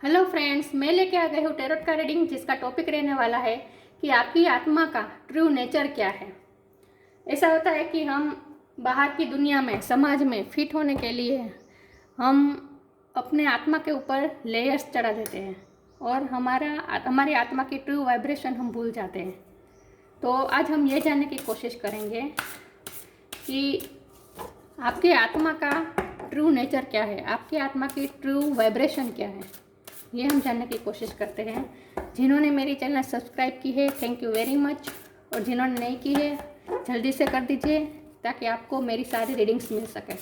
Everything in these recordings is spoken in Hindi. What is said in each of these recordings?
हेलो फ्रेंड्स, मैं लेके आ गई हूँ टैरोट का रीडिंग, जिसका टॉपिक रहने वाला है कि आपकी आत्मा का ट्रू नेचर क्या है। ऐसा होता है कि हम बाहर की दुनिया में, समाज में फिट होने के लिए हम अपने आत्मा के ऊपर लेयर्स चढ़ा देते हैं और हमारी आत्मा की ट्रू वाइब्रेशन हम भूल जाते हैं। तो आज हम ये जानने की कोशिश करेंगे कि आपकी आत्मा का ट्रू नेचर क्या है, आपकी आत्मा की ट्रू वाइब्रेशन क्या है, ये हम जानने की कोशिश करते हैं। जिन्होंने मेरी चैनल सब्सक्राइब की है, थैंक यू वेरी मच, और जिन्होंने नहीं की है जल्दी से कर दीजिए ताकि आपको मेरी सारी रीडिंग्स मिल सके।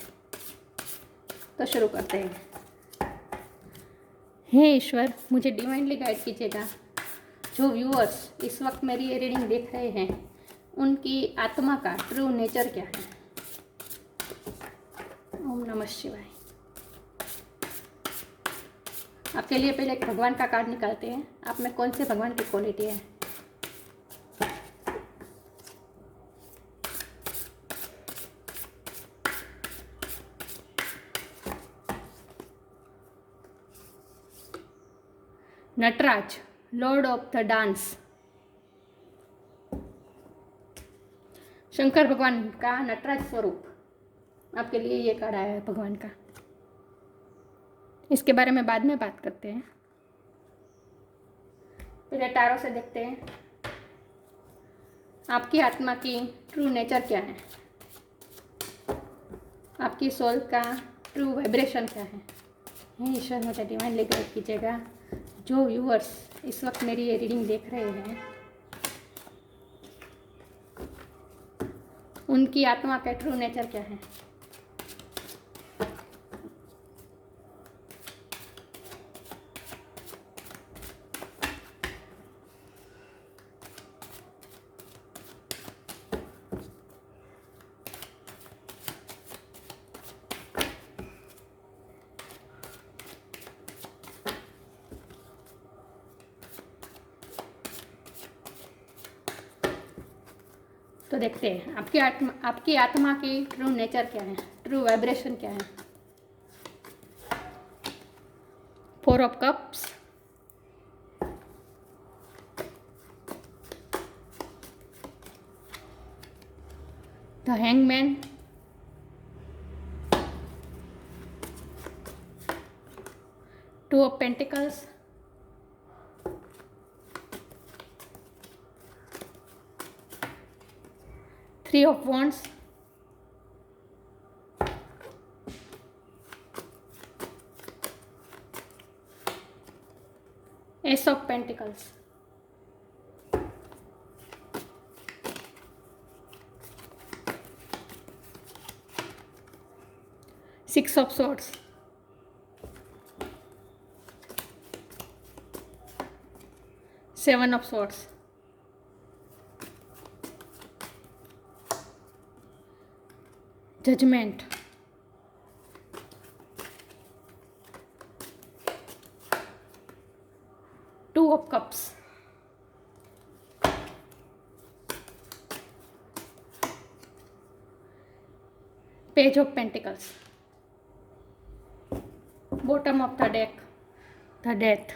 तो शुरू करते हैं। हे ईश्वर, मुझे डिवाइनली गाइड कीजिएगा। जो व्यूअर्स इस वक्त मेरी ये रीडिंग देख रहे हैं, उनकी आत्मा का ट्रू नेचर क्या है। ओम नमः शिवाय। आपके लिए पहले एक भगवान का कार्ड निकालते हैं। आप में कौन से भगवान की क्वालिटी है। Nataraj, lord of the dance. Shankar भगवान का नटराज स्वरूप, आपके लिए ये कार्ड आया है भगवान का। इसके बारे में बाद में बात करते हैं। पहले टैरो से देखते हैं आपकी आत्मा की ट्रू नेचर क्या है, आपकी सोल का ट्रू वाइब्रेशन क्या है। हे ईश्वर, मुझे डिवाइनली गाइड कीजिएगा। जो व्यूअर्स इस वक्त मेरी ये रीडिंग देख रहे हैं, उनकी आत्मा का ट्रू नेचर क्या है। तो देखते हैं आपकी आत्मा की ट्रू नेचर क्या है, ट्रू वाइब्रेशन क्या है। 4 of cups, the hangman, two of pentacles, three of wands, ace of pentacles, six of swords, seven of swords, judgement, two of cups, page of pentacles, bottom of the deck, the death.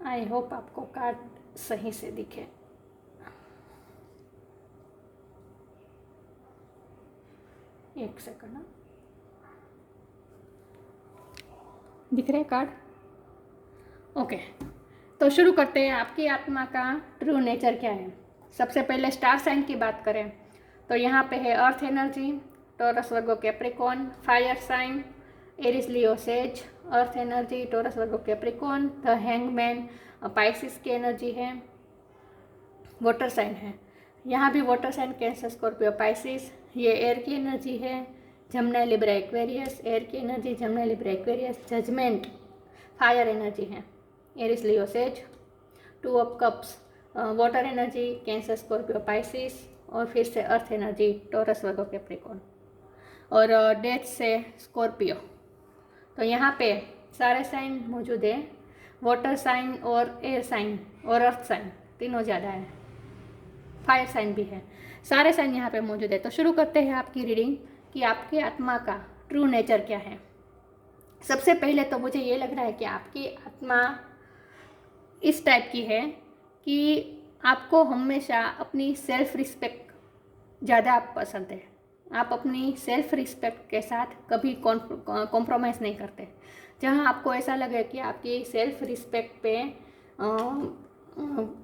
I hope आपको कार्ड सही से दिखे। एक सेकंड, दिख रहे कार्ड? ओके, तो शुरू करते हैं। आपकी आत्मा का ट्रू नेचर क्या है। सबसे पहले स्टार साइन की बात करें तो यहाँ पे है earth energy, Taurus Virgo Capricorn, fire sign Aries Leo sage, earth energy Taurus Virgo Capricorn, the hangman Pisces की एनर्जी है, वाटर साइन है। यहाँ भी water sign Cancer Scorpio Pisces, ये एयर की एनर्जी है, जमना लिब्रा एक्वेरियस, एयर की energy Gemini Libra Aquarius, judgement fire energy है, Aries Leo sage, two of cups water energy Cancer Scorpio Pisces, और फिर से earth energy Taurus Virgo Capricorn, और डेथ से स्कॉर्पियो। तो यहाँ पे सारे साइन मौजूद है, वाटर साइन और एयर साइन और अर्थ साइन तीनों ज़्यादा है, फायर साइन भी है, सारे साइन यहाँ पे मौजूद है। तो शुरू करते हैं आपकी रीडिंग कि आपकी आत्मा का ट्रू नेचर क्या है। सबसे पहले तो मुझे ये लग रहा है कि आपकी आत्मा इस टाइप की है कि आपको हमेशा अपनी सेल्फ रिस्पेक्ट ज़्यादा पसंद है। आप अपनी सेल्फ रिस्पेक्ट के साथ कभी कॉम्प्रोमाइज़ नहीं करते। जहाँ आपको ऐसा लगे कि आपकी सेल्फ रिस्पेक्ट पे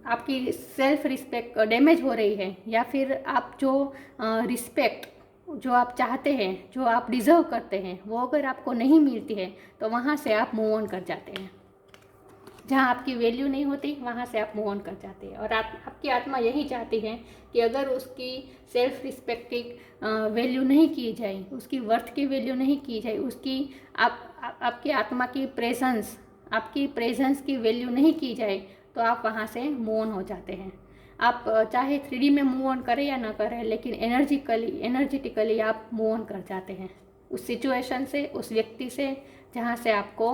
आपकी सेल्फ रिस्पेक्ट डैमेज हो रही है, या फिर आप जो रिस्पेक्ट जो आप चाहते हैं, जो आप डिज़र्व करते हैं, वो अगर आपको नहीं मिलती है तो वहाँ से आप मूव ऑन कर जाते हैं। जहाँ आपकी वैल्यू नहीं होती वहाँ से आप मूव ऑन कर जाते हैं। और आपकी आत्मा यही चाहती है कि अगर उसकी सेल्फ रिस्पेक्ट की वैल्यू नहीं की जाए, उसकी वर्थ की वैल्यू नहीं की जाए, उसकी आपकी आत्मा की प्रेजेंस, आपकी प्रेजेंस की वैल्यू नहीं की जाए, तो आप वहाँ से मूव ऑन हो जाते हैं। आप चाहे 3D में मूव ऑन करें या ना करें, लेकिन एनर्जेटिकली आप मूव ऑन कर जाते हैं उस सिचुएशन से, उस व्यक्ति से, जहाँ से आपको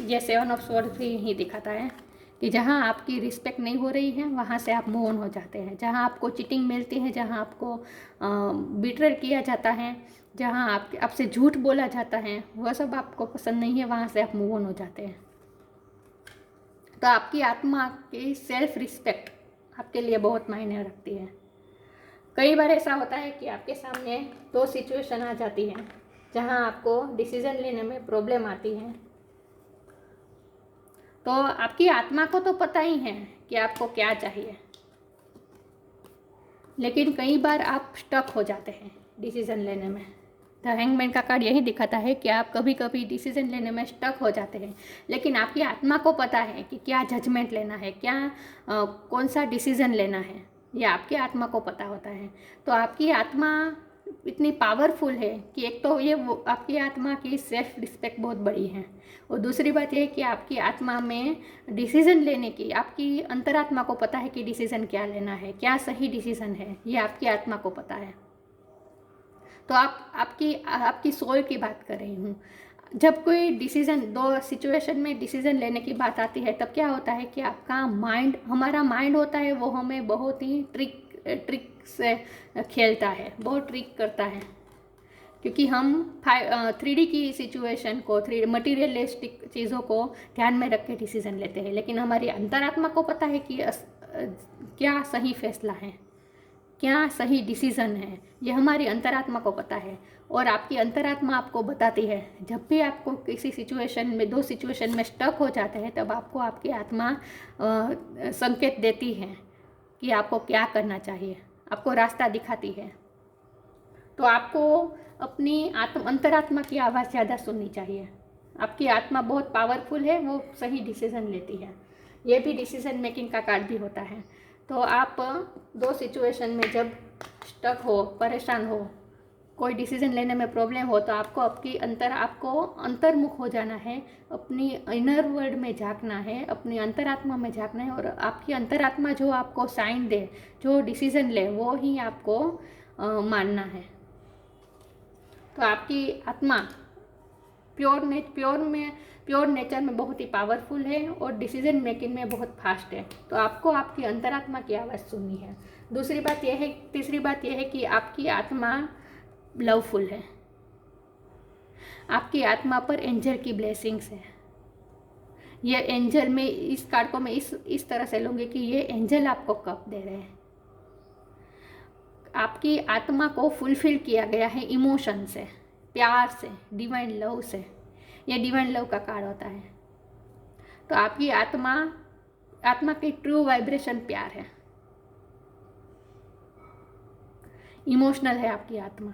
ये 7 ऑफ स्वॉर्ड्स भी यही दिखाता है कि जहाँ आपकी रिस्पेक्ट नहीं हो रही है वहाँ से आप मूव ऑन हो जाते हैं। जहाँ आपको चीटिंग मिलती है, जहाँ आपको बिट्रेल किया जाता है, जहाँ आपसे झूठ बोला जाता है, वह सब आपको पसंद नहीं है, वहाँ से आप मूव ऑन हो जाते हैं। तो आपकी आत्मा की सेल्फ रिस्पेक्ट आपके लिए बहुत मायने रखती है। कई बार ऐसा होता है कि आपके सामने 2 सिचुएशन आ जाती हैं जहाँ आपको डिसीज़न लेने में प्रॉब्लम आती है। तो आपकी आत्मा को तो पता ही है कि आपको क्या चाहिए, लेकिन कई बार आप स्टक हो जाते हैं डिसीज़न लेने में। द हैंगमैन का कार्ड यही दिखाता है कि आप कभी कभी डिसीज़न लेने में स्टक हो जाते हैं, लेकिन आपकी आत्मा को पता है कि क्या जजमेंट लेना है, क्या कौन सा डिसीज़न लेना है, ये आपकी आत्मा को पता होता है। तो आपकी आत्मा इतनी पावरफुल है कि एक तो ये आपकी आत्मा की सेल्फ रिस्पेक्ट बहुत बड़ी है, और दूसरी बात यह है कि आपकी आत्मा में डिसीज़न लेने की, आपकी अंतरात्मा को पता है कि डिसीज़न क्या लेना है, क्या सही डिसीज़न है, ये आपकी आत्मा को पता है। तो आपकी सोल की बात कर रही हूँ। जब कोई डिसीज़न, 2 सिचुएशन में डिसीज़न लेने की बात आती है, तब क्या होता है कि आपका माइंड, हमारा माइंड होता है, वो हमें बहुत ही ट्रिक से खेलता है, बहुत ट्रिक करता है, क्योंकि हम 3D की सिचुएशन को, मटीरियलिस्टिक चीज़ों को ध्यान में रख के डिसीज़न लेते हैं। लेकिन हमारी अंतरात्मा को पता है कि क्या सही फैसला है, क्या सही डिसीज़न है, ये हमारी अंतरात्मा को पता है। और आपकी अंतरात्मा आपको बताती है, जब भी आपको किसी सिचुएशन में, 2 सिचुएशन में स्टक हो जाते हैं, तब आपको आपकी आत्मा संकेत देती है कि आपको क्या करना चाहिए, आपको रास्ता दिखाती है। तो आपको अपनी अंतरात्मा की आवाज़ ज़्यादा सुननी चाहिए। आपकी आत्मा बहुत पावरफुल है, वो सही डिसीज़न लेती है। ये भी डिसीज़न मेकिंग का कार्ड भी होता है। तो आप 2 सिचुएशन में जब स्टक हो, परेशान हो, कोई डिसीज़न लेने में प्रॉब्लम हो, तो आपको आपको अंतर्मुख हो जाना है, अपनी इनर वर्ल्ड में झांकना है, अपनी अंतरात्मा में झांकना है, और आपकी अंतरात्मा जो आपको साइन दे, जो डिसीज़न ले, वो ही आपको मानना है। तो आपकी आत्मा प्योर नेचर में बहुत ही पावरफुल है और डिसीजन मेकिंग में बहुत फास्ट है। तो आपको आपकी अंतरात्मा की आवाज़ सुननी है। तीसरी बात यह है कि आपकी आत्मा लवफुल है। आपकी आत्मा पर एंजल की ब्लेसिंग्स है। ये एंजल में, इस कार्ड को मैं इस तरह से लूँगी कि ये एंजल आपको कप दे रहे हैं। आपकी आत्मा को फुलफिल किया गया है इमोशन से, प्यार से, डिवाइन लव से। ये डिवाइन लव का कार्ड होता है। तो आपकी आत्मा की ट्रू वाइब्रेशन प्यार है, इमोशनल है आपकी आत्मा।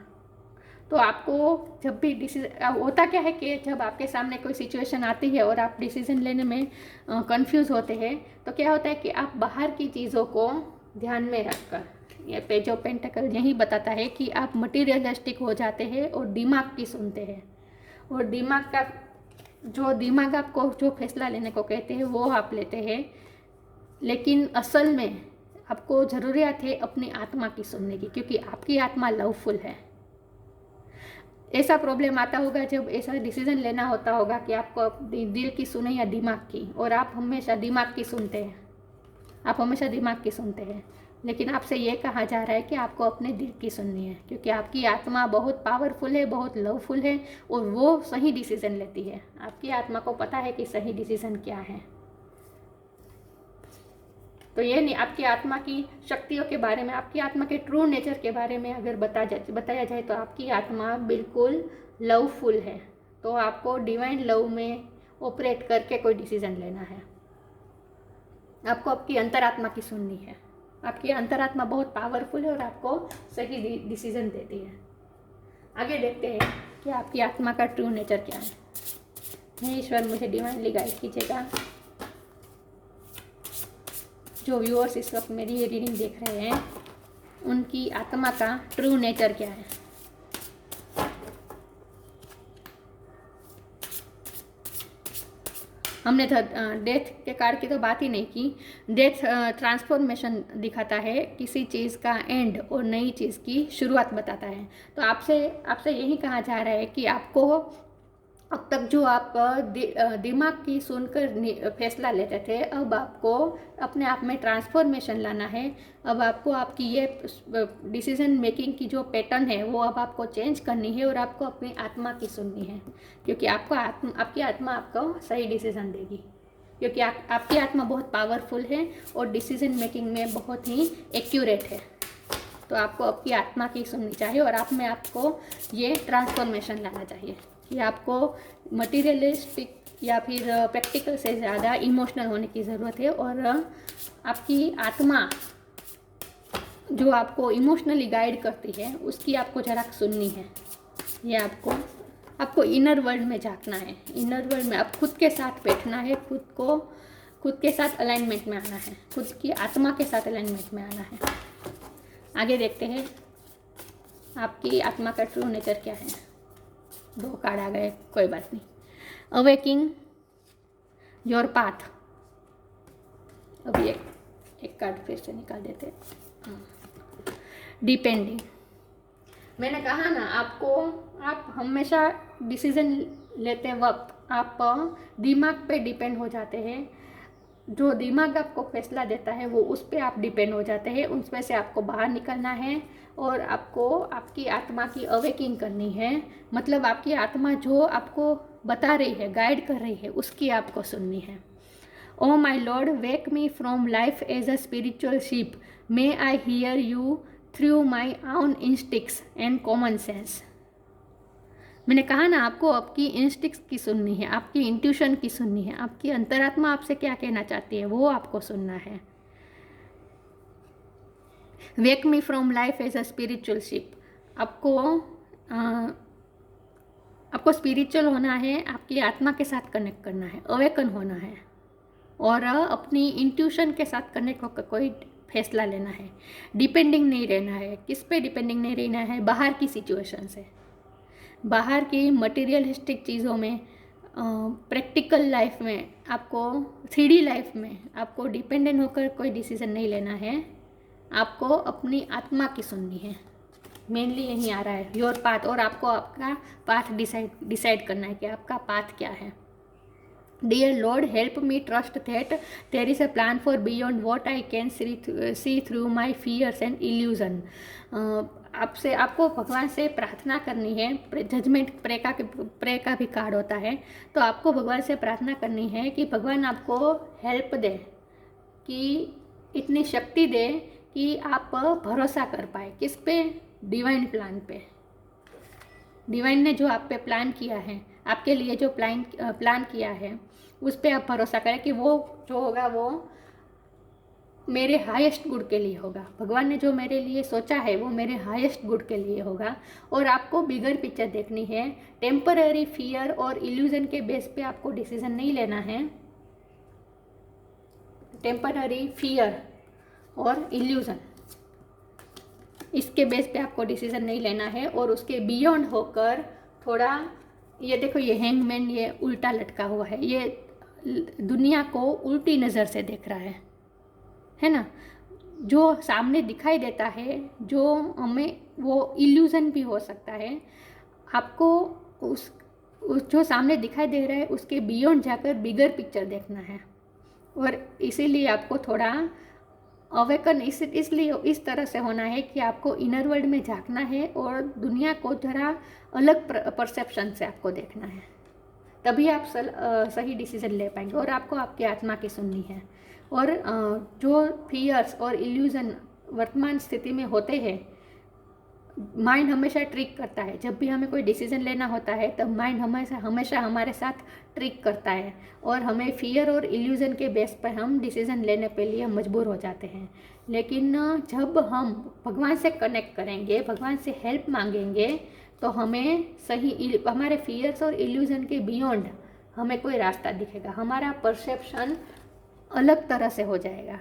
तो आपको जब भी डिसीजन होता क्या है कि जब आपके सामने कोई सिचुएशन आती है और आप डिसीजन लेने में कंफ्यूज होते हैं, तो क्या होता है कि आप बाहर की चीज़ों को ध्यान में रखकर, ये पेज ऑफ पेंटिकल यही बताता है कि आप मटीरियलिस्टिक हो जाते हैं और दिमाग की सुनते हैं, और दिमाग आपको जो फैसला लेने को कहते हैं वो आप लेते हैं। लेकिन असल में आपको ज़रूरियात है अपनी आत्मा की सुनने की, क्योंकि आपकी आत्मा लवफुल है। ऐसा प्रॉब्लम आता होगा जब ऐसा डिसीजन लेना होता होगा कि आपको अपनी दिल की सुने या दिमाग की, और आप हमेशा दिमाग की सुनते हैं। लेकिन आपसे ये कहा जा रहा है कि आपको अपने दिल की सुननी है, क्योंकि आपकी आत्मा बहुत पावरफुल है, बहुत लवफुल है और वो सही डिसीज़न लेती है। आपकी आत्मा को पता है कि सही डिसीज़न क्या है। तो ये नहीं, आपकी आत्मा की शक्तियों के बारे में, आपकी आत्मा के ट्रू नेचर के बारे में अगर बताया जाए तो आपकी आत्मा बिल्कुल लवफुल है। तो आपको डिवाइन लव में ऑपरेट करके कोई डिसीज़न लेना है। आपको आपकी अंतरात्मा की सुननी है। आपकी अंतरात्मा बहुत पावरफुल है और आपको सही डिसीज़न देती है। आगे देखते हैं कि आपकी आत्मा का ट्रू नेचर क्या है। हे ईश्वर, मुझे डिवाइनली गाइड कीजिएगा। जो व्यूअर्स इस वक्त मेरी ये रीडिंग देख रहे हैं, उनकी आत्मा का ट्रू नेचर क्या है। हमने डेथ के कार्ड की तो बात ही नहीं की। डेथ ट्रांसफॉर्मेशन दिखाता है, किसी चीज़ का एंड और नई चीज़ की शुरुआत बताता है। तो आपसे यही कहा जा रहा है कि आपको अब तक जो आप दिमाग की सुनकर फैसला लेते थे, अब आपको अपने आप में ट्रांसफॉर्मेशन लाना है। अब आपको आपकी ये डिसीजन मेकिंग की जो पैटर्न है वो अब आपको चेंज करनी है और आपको अपनी आत्मा की सुननी है, क्योंकि आपकी आत्मा आपको सही डिसीजन देगी। क्योंकि आपकी आत्मा बहुत पावरफुल है और डिसीजन मेकिंग में बहुत ही एक्यूरेट है। तो आपको आपकी आत्मा की सुननी चाहिए और आप में आपको ये ट्रांसफॉर्मेशन लाना चाहिए कि आपको मटीरियलिस्टिक या फिर प्रैक्टिकल से ज़्यादा इमोशनल होने की ज़रूरत है। और आपकी आत्मा जो आपको इमोशनली गाइड करती है उसकी आपको ज़रा सुननी है। ये आपको इनर वर्ल्ड में झांकना है। इनर वर्ल्ड में आप खुद के साथ बैठना है, खुद के साथ अलाइनमेंट में आना है, खुद की आत्मा के साथ अलाइनमेंट में आना है। आगे देखते हैं आपकी आत्मा का ट्रू नेचर क्या है। 2 कार्ड आ गए, कोई बात नहीं। Awaking your path. अभी एक कार्ड फिर से निकाल देते हैं। डिपेंडिंग। मैंने कहा ना, आप हमेशा डिसीजन लेते वक्त आप दिमाग पे डिपेंड हो जाते हैं। जो दिमाग आपको फैसला देता है वो उस पर आप डिपेंड हो जाते हैं। उसमें से आपको बाहर निकलना है और आपको आपकी आत्मा की अवेकिंग करनी है। मतलब आपकी आत्मा जो आपको बता रही है, गाइड कर रही है, उसकी आपको सुननी है। Oh my lord, wake me from life as a spiritual ship. May I hear you through my own instincts and common sense. मैंने कहा ना, आपको आपकी इंस्टिक्ट्स की सुननी है, आपकी इंट्यूशन की सुननी है। आपकी अंतरात्मा आपसे क्या कहना चाहती है वो आपको सुनना है। Wake me from life as a spiritual ship. आपको स्पिरिचुअल होना है, आपकी आत्मा के साथ कनेक्ट करना है, अवेकन होना है और अपनी इंट्यूशन के साथ कनेक्ट होकर कोई फैसला लेना है। डिपेंडिंग नहीं रहना है। किस पे डिपेंडिंग नहीं रहना है? बाहर की सिचुएशन से, बाहर की मटेरियलिस्टिक चीज़ों में, प्रैक्टिकल लाइफ में, आपको 3D लाइफ में आपको डिपेंडेंट होकर कोई डिसीज़न नहीं लेना है। आपको अपनी आत्मा की सुननी है। मेनली यही आ रहा है, योर पाथ। और आपको आपका पाथ डिसाइड करना है कि आपका पाथ क्या है। Dear lord, help me trust that there is a plan for beyond what I can see through my fears and illusion. आपको भगवान से प्रार्थना करनी है। जजमेंट प्रे का भी कार्ड होता है। तो आपको भगवान से प्रार्थना करनी है कि भगवान आपको हेल्प दे, कि इतनी शक्ति दे कि आप भरोसा कर पाए। किस पे? डिवाइन प्लान पे। डिवाइन ने जो आप पे प्लान किया है, आपके लिए जो प्लान किया है, उस पर आप भरोसा करें कि वो जो होगा वो मेरे हाईएस्ट गुड के लिए होगा। भगवान ने जो मेरे लिए सोचा है वो मेरे हाईएस्ट गुड के लिए होगा। और आपको बिगर पिक्चर देखनी है। टेम्पररी फियर और इल्यूजन के बेस पे आपको डिसीजन नहीं लेना है। टेम्पररी फियर और इल्यूजन, इसके बेस पे आपको डिसीजन नहीं लेना है। और उसके बियॉन्ड होकर थोड़ा, ये देखो, ये हैंगमैन ये उल्टा लटका हुआ है, ये दुनिया को उल्टी नज़र से देख रहा है ना। जो सामने दिखाई देता है, जो हमें, वो इल्यूजन भी हो सकता है। आपको उस जो सामने दिखाई दे रहा है उसके बियॉन्ड जाकर बिगर पिक्चर देखना है। और इसीलिए आपको थोड़ा अवेकन इसलिए इस तरह से होना है कि आपको इनर वर्ल्ड में झांकना है और दुनिया को जरा अलग परसेप्शन से आपको देखना है, तभी आप सही डिसीजन ले पाएंगे। और आपको आपकी आत्मा की सुननी है। और जो फियर्स और इल्यूजन वर्तमान स्थिति में होते हैं, माइंड हमेशा ट्रिक करता है। जब भी हमें कोई डिसीजन लेना होता है तब माइंड हमेशा हमारे साथ ट्रिक करता है और हमें फियर और इल्यूजन के बेस पर हम डिसीजन लेने के लिए मजबूर हो जाते हैं। लेकिन जब हम भगवान से कनेक्ट करेंगे, भगवान से हेल्प मांगेंगे, तो हमें सही हमारे फियर्स और इल्यूजन के बियॉन्ड हमें कोई रास्ता दिखेगा। हमारा परसेप्शन अलग तरह से हो जाएगा,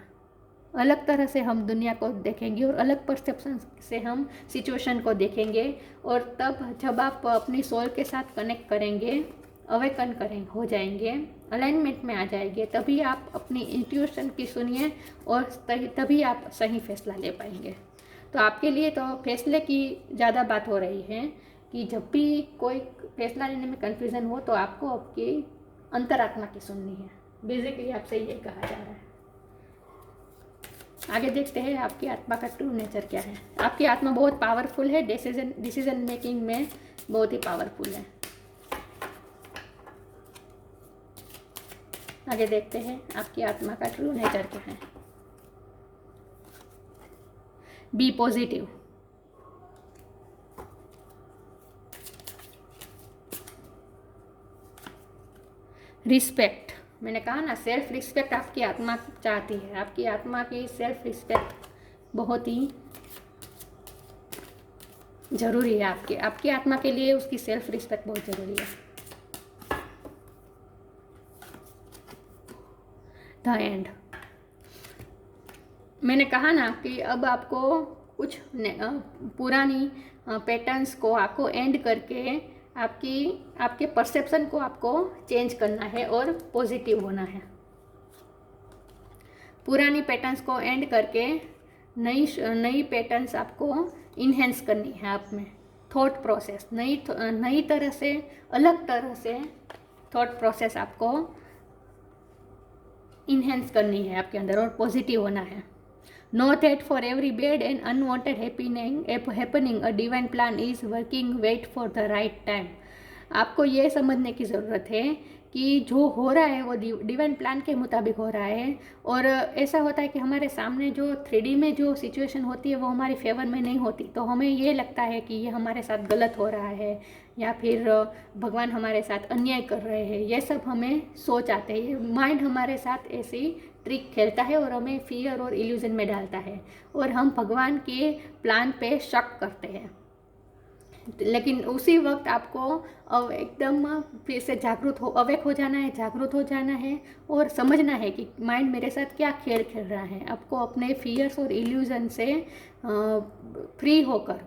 अलग तरह से हम दुनिया को देखेंगे और अलग परसेप्शन से हम सिचुएशन को देखेंगे। और तब जब आप अपनी सोल के साथ कनेक्ट करेंगे, अवेकन हो जाएंगे, अलाइनमेंट में आ जाएंगे, तभी आप अपनी इंट्यूशन की सुनिए और तभी आप सही फैसला ले पाएंगे। तो आपके लिए तो फैसले की ज़्यादा बात हो रही है कि जब भी कोई फैसला लेने में कन्फ्यूज़न हो तो आपको आपकी अंतरात्मा की सुननी है। बेसिकली आपसे ये कहा जा रहा है। आगे देखते हैं आपकी आत्मा का ट्रू नेचर क्या है। आपकी आत्मा बहुत पावरफुल है, डिसीजन मेकिंग में बहुत ही पावरफुल है। आगे देखते हैं आपकी आत्मा का ट्रू नेचर क्या है। B positive. रिस्पेक्ट, मैंने कहा ना, सेल्फ रिस्पेक्ट आपकी आत्मा चाहती है। आपकी आत्मा की सेल्फ रिस्पेक्ट बहुत ही ज़रूरी है। आपकी आत्मा के लिए उसकी सेल्फ रिस्पेक्ट बहुत ज़रूरी है। द एंड, मैंने कहा ना कि अब आपको कुछ पुरानी पैटर्न्स को आपको एंड करके आपके परसेप्शन को आपको चेंज करना है और पॉजिटिव होना है। पुरानी पैटर्न्स को एंड करके नई पैटर्न्स आपको इन्हेंस करनी है। आप में थॉट प्रोसेस नई तरह से, अलग तरह से थॉट प्रोसेस आपको इन्हेंस करनी है आपके अंदर और पॉजिटिव होना है। Know that for every bad and unwanted happening a divine plan is working, wait for the right time. आपको ये समझने की ज़रूरत है कि जो हो रहा है वो डिवाइन प्लान के मुताबिक हो रहा है। और ऐसा होता है कि हमारे सामने जो 3D में जो सिचुएशन होती है वो हमारी फेवर में नहीं होती, तो हमें ये लगता है कि ये हमारे साथ गलत हो रहा है या फिर भगवान हमारे साथ अन्याय कर रहे हैं। ये सब हमें सोच आते हैं। माइंड हमारे साथ ऐसी ट्रिक खेलता है और हमें फियर और इल्यूजन में डालता है और हम भगवान के प्लान पे शक करते हैं। लेकिन उसी वक्त आपको एकदम फिर से अवेक हो जाना है और समझना है कि माइंड मेरे साथ क्या खेल खेल रहा है। आपको अपने फियर्स और इल्यूजन से फ्री होकर,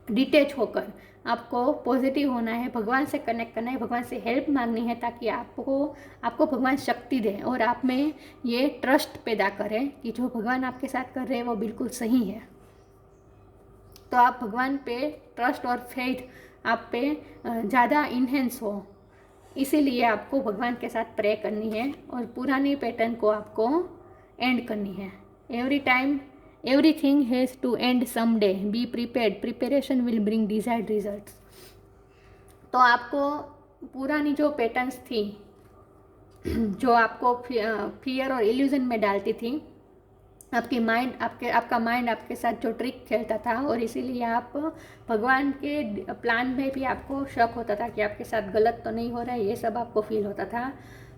डिटैच होकर आपको पॉजिटिव होना है, भगवान से कनेक्ट करना है, भगवान से हेल्प मांगनी है ताकि आपको भगवान शक्ति दे और आप में ये ट्रस्ट पैदा करें कि जो भगवान आपके साथ कर रहे हैं वो बिल्कुल सही है। तो आप भगवान पे ट्रस्ट और फेथ आप पे ज़्यादा इन्हेंस हो, इसीलिए आपको भगवान के साथ प्रे करनी है और पुरानी पैटर्न को आपको एंड करनी है। Everything has to end some day, be prepared, preparation will bring desired results. तो आपको पुरानी जो पैटर्न्स थी जो आपको फियर और इल्यूजन में डालती थी, आपका माइंड आपके साथ जो ट्रिक खेलता था और इसीलिए आप भगवान के प्लान में भी आपको शक होता था कि आपके साथ गलत तो नहीं हो रहा है, ये सब आपको फील होता था।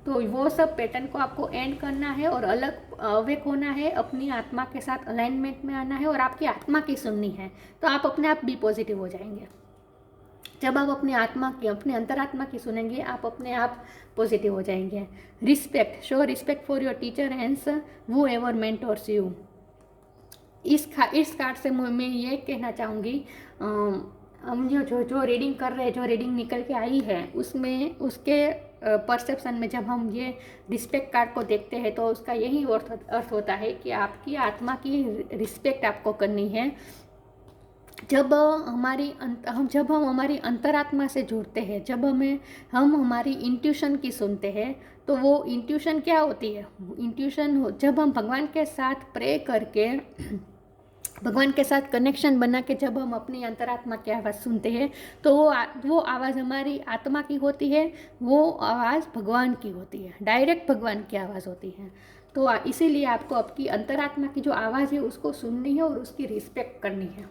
तो वो सब पैटर्न को आपको एंड करना है और अलग अवेक होना है, अपनी आत्मा के साथ अलाइनमेंट में आना है और आपकी आत्मा की सुननी है। तो आप अपने आप भी पॉजिटिव हो जाएंगे। जब आप अपने अंतरात्मा की सुनेंगे, आप अपने आप पॉजिटिव हो जाएंगे। Respect, show respect for your teacher and वो एवर मेंटोर्स यू। इस कार्ड से मैं ये कहना चाहूँगी, हम जो रीडिंग कर रहे हैं, जो रीडिंग निकल के आई है, उसमें उसके परसेप्शन में जब हम ये रिस्पेक्ट कार्ड को देखते हैं तो उसका यही अर्थ होता है कि आपकी आत्मा की रिस्पेक्ट आपको करनी है जब जब हम हमारी अंतरात्मा से जुड़ते हैं, जब हम हमारी इंट्यूशन की सुनते हैं, तो वो इंट्यूशन क्या होती है? जब हम भगवान के साथ प्रे करके भगवान के साथ कनेक्शन बना के जब हम अपनी अंतरात्मा की आवाज़ सुनते हैं, तो वो आवाज़ हमारी आत्मा की होती है, वो आवाज़ भगवान की होती है, डायरेक्ट भगवान की आवाज़ होती है। तो इसीलिए आपको आपकी अंतरात्मा की जो आवाज़ है उसको सुननी है और उसकी रिस्पेक्ट करनी है।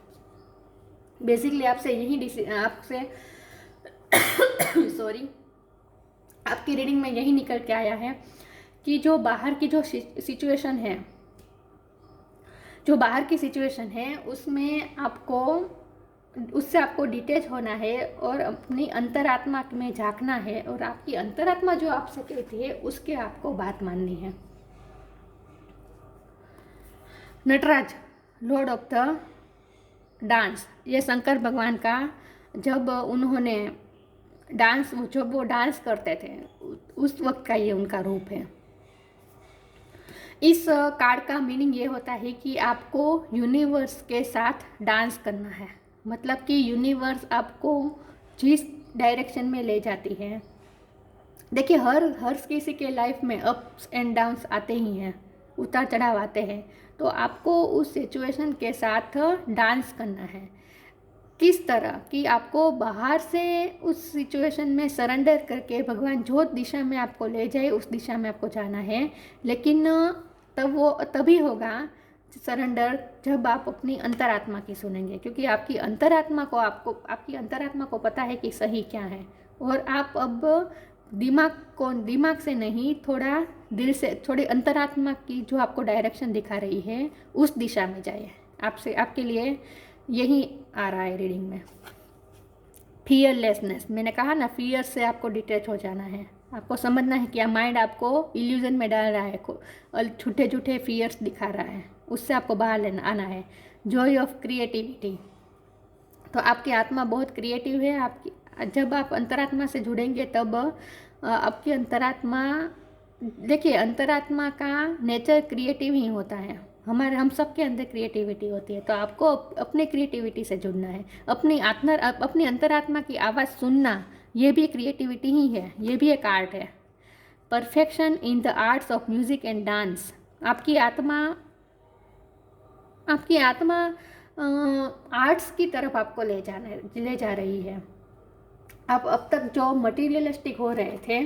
बेसिकली आपसे सॉरी, आपकी रीडिंग में यही निकल के आया है कि जो बाहर की सिचुएशन है उसमें उससे आपको डिटैच होना है और अपनी अंतरात्मा में झांकना है, और आपकी अंतरात्मा जो आपसे कहती है उसके आपको बात माननी है। Nataraj, lord of the dance, ये शंकर भगवान का जब वो डांस करते थे उस वक्त का ये उनका रूप है। इस कार्ड का मीनिंग ये होता है कि आपको यूनिवर्स के साथ डांस करना है, मतलब कि यूनिवर्स आपको जिस डायरेक्शन में ले जाती है। देखिए, हर किसी के लाइफ में अप्स एंड डाउन्स आते ही हैं, उतार चढ़ाव आते हैं, तो आपको उस सिचुएशन के साथ डांस करना है। किस तरह कि आपको बाहर से उस सिचुएशन में सरेंडर करके भगवान जो दिशा में आपको ले जाए उस दिशा में आपको जाना है, लेकिन तभी होगा सरेंडर जब आप अपनी अंतरात्मा की सुनेंगे, क्योंकि आपकी अंतरात्मा को पता है कि सही क्या है। और आप अब दिमाग से नहीं, थोड़ा दिल से, थोड़ी अंतरात्मा की जो आपको डायरेक्शन दिखा रही है उस दिशा में जाइए। आपके लिए यही आ रहा है रीडिंग में। फियरलेसनेस, मैंने कहा ना, फियर से आपको डिटैच हो जाना है। आपको समझना है कि माइंड आपको इल्यूजन में डाल रहा है और झूठे झूठे फियर्स दिखा रहा है, उससे आपको बाहर आना है। जॉय ऑफ क्रिएटिविटी, तो आपकी आत्मा बहुत क्रिएटिव है। जब आप अंतरात्मा से जुड़ेंगे तब आपकी अंतरात्मा, देखिए अंतरात्मा का नेचर क्रिएटिव ही होता है। हम सबके अंदर क्रिएटिविटी होती है, तो आपको अपने क्रिएटिविटी से जुड़ना है। अपनी अंतरात्मा की आवाज़ सुनना, ये भी क्रिएटिविटी ही है, ये भी एक आर्ट है। Perfection in the arts of music and dance, आपकी आत्मा आर्ट्स की तरफ आपको ले जा रही है। आप अब तक जो मटीरियलिस्टिक हो रहे थे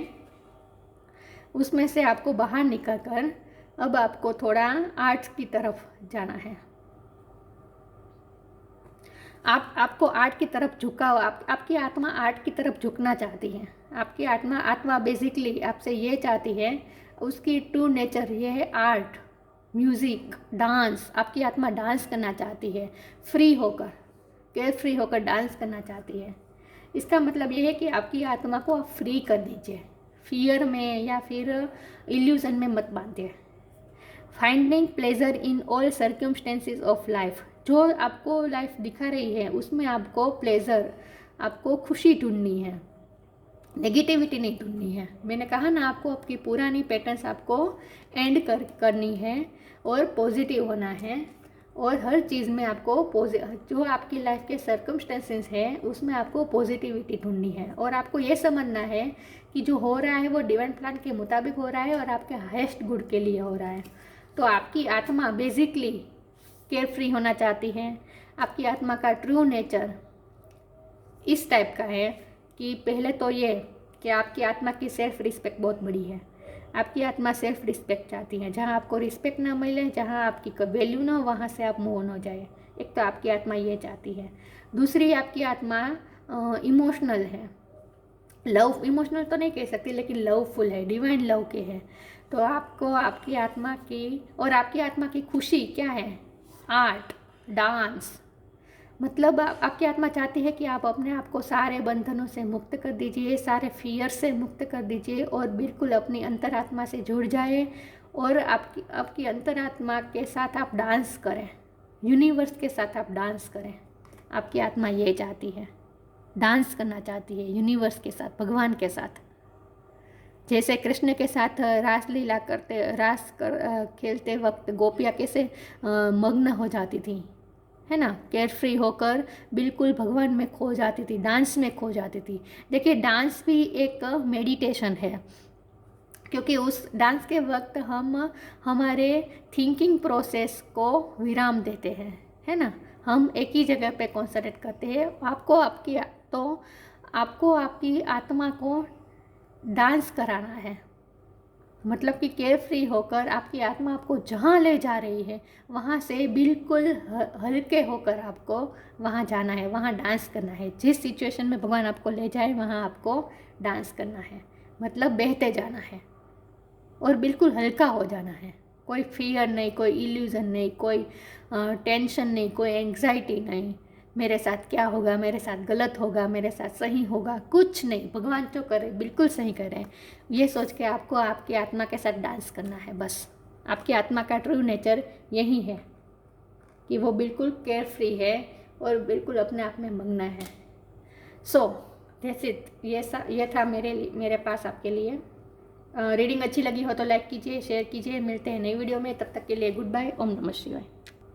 उसमें से आपको बाहर निकलकर अब आपको थोड़ा आर्ट्स की तरफ जाना है। आपको आर्ट की तरफ झुकाव, आपकी आत्मा आर्ट की तरफ झुकना चाहती है। आपकी आत्मा बेसिकली आपसे ये चाहती है, उसकी ट्रू नेचर ये है आर्ट, म्यूज़िक, डांस। आपकी आत्मा डांस करना चाहती है, केयर फ्री होकर डांस करना चाहती है। इसका मतलब ये है कि आपकी आत्मा को आप फ्री कर दीजिए, फियर में या फिर इल्यूजन में मत बांधिए। Finding pleasure in all circumstances of life, जो आपको लाइफ दिखा रही है उसमें आपको प्लेजर, आपको खुशी ढूंढनी है, नेगेटिविटी नहीं ढूंढनी है। मैंने कहा ना, आपको आपकी पुरानी पैटर्न्स आपको एंड करनी है और पॉजिटिव होना है, और हर चीज़ में आपको जो आपकी लाइफ के सर्कमस्टेंसेस हैं उसमें आपको पॉजिटिविटी ढूंढनी है। और आपको ये समझना है कि जो हो रहा है वो डिवाइन प्लान के मुताबिक हो रहा है और आपके हाईएस्ट गुड के लिए हो रहा है। तो आपकी आत्मा बेसिकली केयर फ्री होना चाहती है। आपकी आत्मा का ट्रू नेचर इस टाइप का है कि पहले तो ये कि आपकी आत्मा की सेल्फ रिस्पेक्ट बहुत बड़ी है। आपकी आत्मा सेल्फ रिस्पेक्ट चाहती है। जहाँ आपको रिस्पेक्ट ना मिले, जहाँ आपकी वैल्यू ना हो, वहाँ से आप मूव ऑन हो जाए। एक तो आपकी आत्मा ये चाहती है। दूसरी, आपकी आत्मा इमोशनल है, इमोशनल तो नहीं कह सकती लेकिन लवफुल है, डिवाइन लव के है। तो आपको आपकी आत्मा की खुशी क्या है? Art, dance. मतलब आपकी आत्मा चाहती है कि आप अपने आप को सारे बंधनों से मुक्त कर दीजिए, सारे फियर से मुक्त कर दीजिए और बिल्कुल अपनी अंतरात्मा से जुड़ जाए, और आपकी अंतरात्मा के साथ आप डांस करें, यूनिवर्स के साथ आप डांस करें। आपकी आत्मा ये चाहती है, डांस करना चाहती है यूनिवर्स के साथ, भगवान के साथ। जैसे कृष्ण के साथ रासलीला खेलते वक्त गोपियाँ कैसे मग्न हो जाती थी, है ना, केयर फ्री होकर बिल्कुल भगवान में खो जाती थी, डांस में खो जाती थी। देखिए डांस भी एक मेडिटेशन है, क्योंकि उस डांस के वक्त हम हमारे थिंकिंग प्रोसेस को विराम देते हैं, है ना। हम एक ही जगह पे कॉन्सेंट्रेट करते हैं। आपको आपकी आत्मा को डांस कराना है, मतलब कि केयर फ्री होकर आपकी आत्मा आपको जहाँ ले जा रही है वहाँ से बिल्कुल हल्के होकर आपको वहाँ जाना है, वहाँ डांस करना है। जिस सिचुएशन में भगवान आपको ले जाए वहाँ आपको डांस करना है, मतलब बहते जाना है और बिल्कुल हल्का हो जाना है। कोई फियर नहीं, कोई इल्यूज़न नहीं, कोई टेंशन नहीं, कोई एंग्जाइटी नहीं, मेरे साथ क्या होगा, मेरे साथ गलत होगा, मेरे साथ सही होगा, कुछ नहीं। भगवान जो करे बिल्कुल सही करे, ये सोच के आपको आपकी आत्मा के साथ डांस करना है। बस आपकी आत्मा का ट्रू नेचर यही है कि वो बिल्कुल केयर फ्री है और बिल्कुल अपने आप में मग्न है। सो दैट्स इट, ये था मेरे पास आपके लिए। रीडिंग अच्छी लगी हो तो लाइक कीजिए, शेयर कीजिए। मिलते हैं नई वीडियो में, तब तक के लिए गुड बाय। ओम नमः शिवाय।